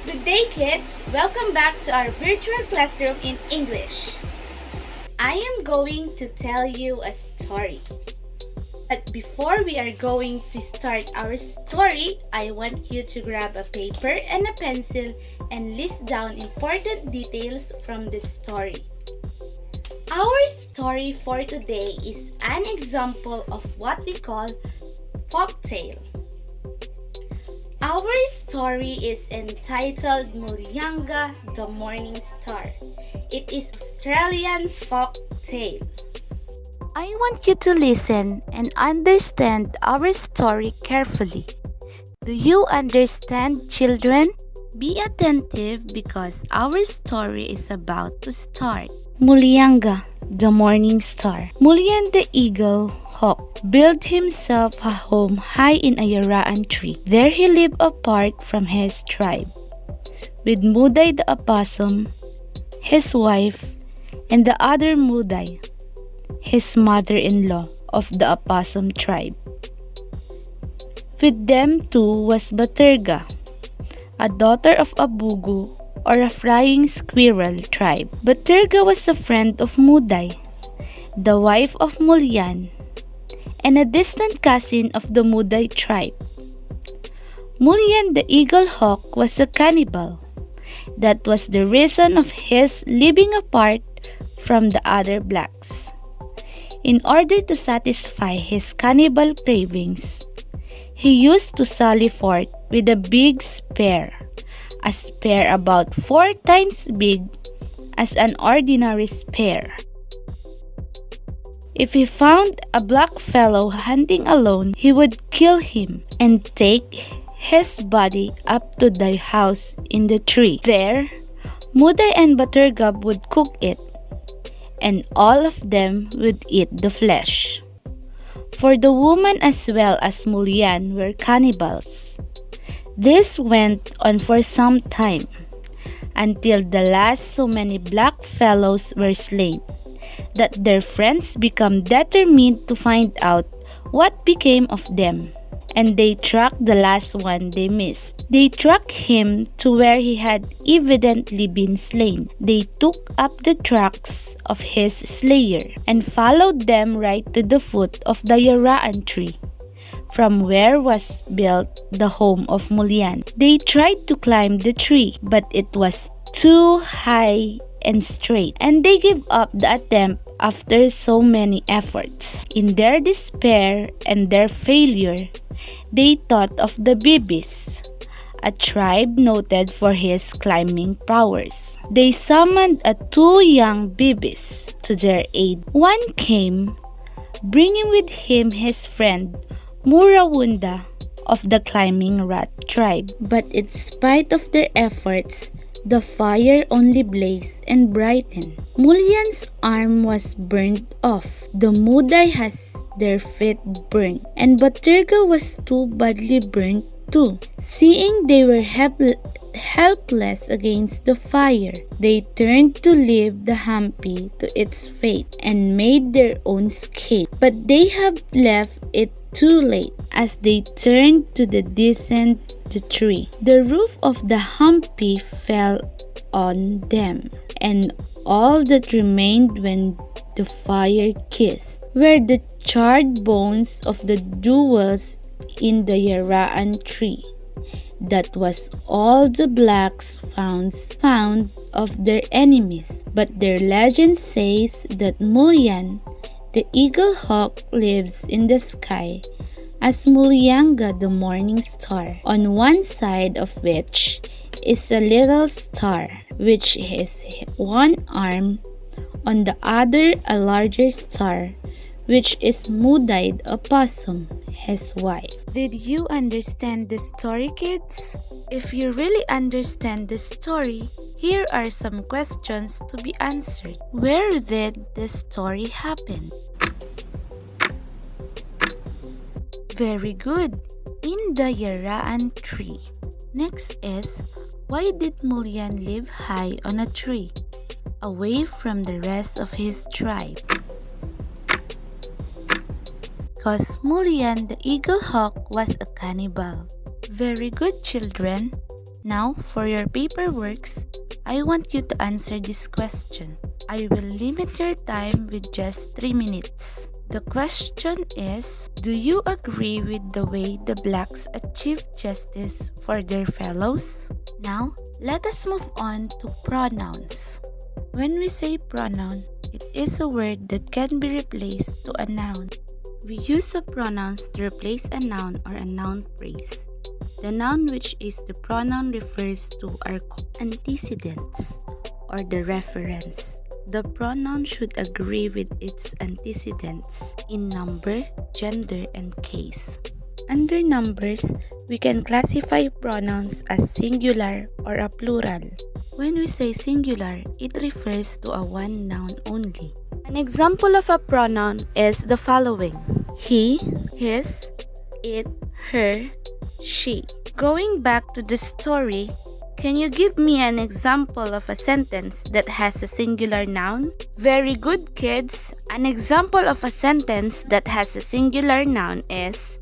Good day, kids! Welcome back to our virtual classroom in English. I am going to tell you a story. But before we are going to start our story, I want you to grab a paper and a pencil and list down important details from the story. Our story for today is an example of what we call folktale. Our story is entitled Mullyangah, the Morning Star. It is Australian folk tale. I want you to listen and understand our story carefully. Do you understand, children? Be attentive because our story is about to start. Mullyangah, the Morning Star. Mulyan the Eagle Hawk built himself a home high in a yaraan tree. There he lived apart from his tribe, with Muday the opossum, his wife, and the other Muday, his mother-in-law of the opossum tribe. With them too was Baterga, a daughter of a Bugu or a flying squirrel tribe. Baterga was a friend of Muday, the wife of Mulyan, and a distant cousin of the Muday tribe. Mulyan the Eagle Hawk was a cannibal. That was the reason of his living apart from the other blacks. In order to satisfy his cannibal cravings, he used to sally forth with a big spear, a spear about 4 times big as an ordinary spear. If he found a black fellow hunting alone, he would kill him and take his body up to the house in the tree. There, Muday and Baterga would cook it, and all of them would eat the flesh. For the woman as well as Mulyan were cannibals. This went on for some time, until the last so many black fellows were slain, that their friends became determined to find out what became of them, and they tracked the last one they missed. They tracked him to where he had evidently been slain. They took up the tracks of his slayer and followed them right to the foot of the yaraan tree, from where was built the home of Mulyan. They tried to climb the tree, but it was too high and straight, and they gave up the attempt after so many efforts. In their despair and their failure, they thought of the Bibis, a tribe noted for his climbing prowess. They summoned 2 young Bibis to their aid. One came, bringing with him his friend Murawunda of the climbing rat tribe. But in spite of their efforts, the fire only blazed and brightened. Mulyan's arm was burned off. The Muday has their feet burned, and Baterga was too badly burned too. Seeing they were helpless against the fire, they turned to leave the humpy to its fate and made their own escape. But they have left it too late. As they turned to descend the tree, the roof of the humpy fell on them, and all that remained when the fire kissed were the charred bones of the jewels in the yaraan tree. That was all the blacks found of their enemies. But their legend says that Mulyan, the Eagle Hawk, lives in the sky as Mullyangah, the Morning Star, on one side of which is a little star, which is one arm, on the other a larger star, which is Muday the opossum, his wife. Did you understand the story, kids? If you really understand the story, here are some questions to be answered. Where did the story happen? Very good. In the yaraan tree. Next is, why did Mulyan live high on a tree, away from the rest of his tribe? Because Mulyan the Eagle Hawk was a cannibal. Very good, children. Now, for your paperworks, I want you to answer this question. I will limit your time with just 3 minutes. The question is, do you agree with the way the blacks achieve justice for their fellows? Now, let us move on to pronouns. When we say pronoun, it is a word that can be replaced to a noun. We use the pronouns to replace a noun or a noun phrase. The noun, which is the pronoun, refers to our antecedents or the reference. The pronoun should agree with its antecedents in number, gender, and case. Under numbers, we can classify pronouns as singular or a plural. When we say singular, it refers to a one noun only. An example of a pronoun is the following: he, his, it, her, she. Going back to the story, can you give me an example of a sentence that has a singular noun? Very good, kids. An example of a sentence that has a singular noun is,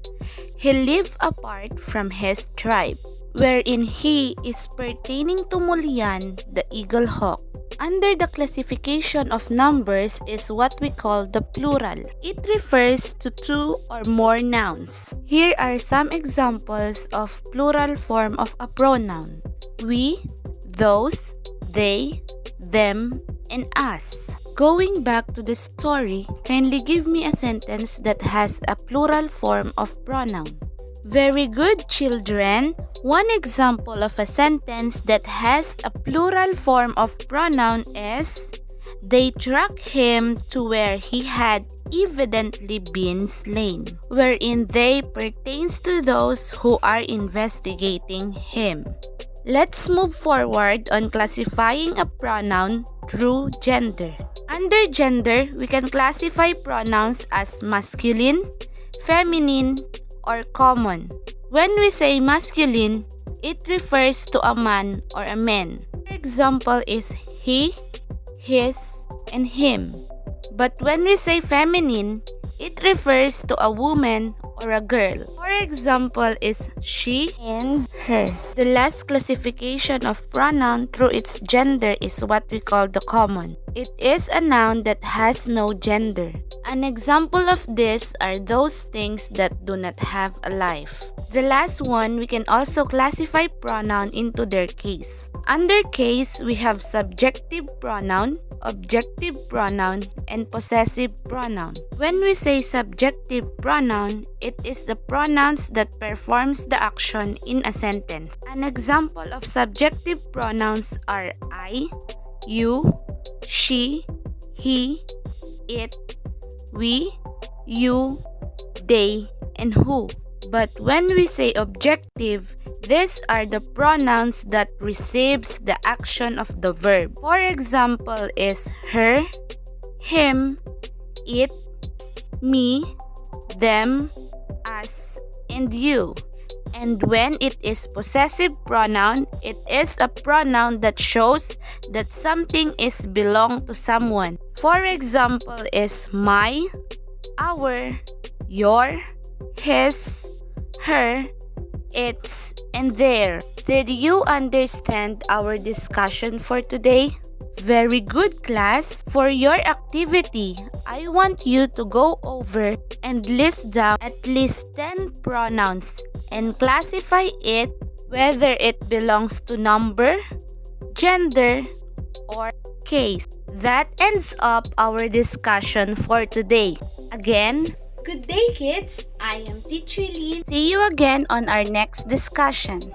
he lived apart from his tribe, wherein he is pertaining to Mullyangah, the eagle hawk. Under the classification of numbers is what we call the plural. It refers to two or more nouns. Here are some examples of plural form of a pronoun: we, those, they, them, and us. Going back to the story, kindly give me a sentence that has a plural form of pronoun. Very good, children. One example of a sentence that has a plural form of pronoun is, they tracked him to where he had evidently been slain, wherein they pertains to those who are investigating him. Let's move forward on classifying a pronoun through gender. Under gender, we can classify pronouns as masculine, feminine, or common. When we say masculine, it refers to a man or a man. For example is he, his, and him. But when we say feminine, it refers to a woman or a girl. For example is she and her. The last classification of pronoun through its gender is what we call the common. It is a noun that has no gender. An example of this are those things that do not have a life. The last one, we can also classify pronoun into their case. Under case, we have subjective pronoun, objective pronoun, and possessive pronoun. When we say subjective pronoun, it is the pronouns that performs the action in a sentence. An example of subjective pronouns are I, you, she, he, it, we, you, they, and who. But when we say objective, these are the pronouns that receives the action of the verb. For example is her, him, it, me, them, us, and you. And when it is possessive pronoun, it is a pronoun that shows that something is belong to someone. For example is my, our, your, his, her, its, and their. Did you understand our discussion for today? Very good, class. For your activity, I want you to go over and list down at least 10 pronouns and classify it whether it belongs to number, gender, or case. That ends up our discussion for today. Again, good day, kids. I am Teacher Lynn. See you again on our next discussion.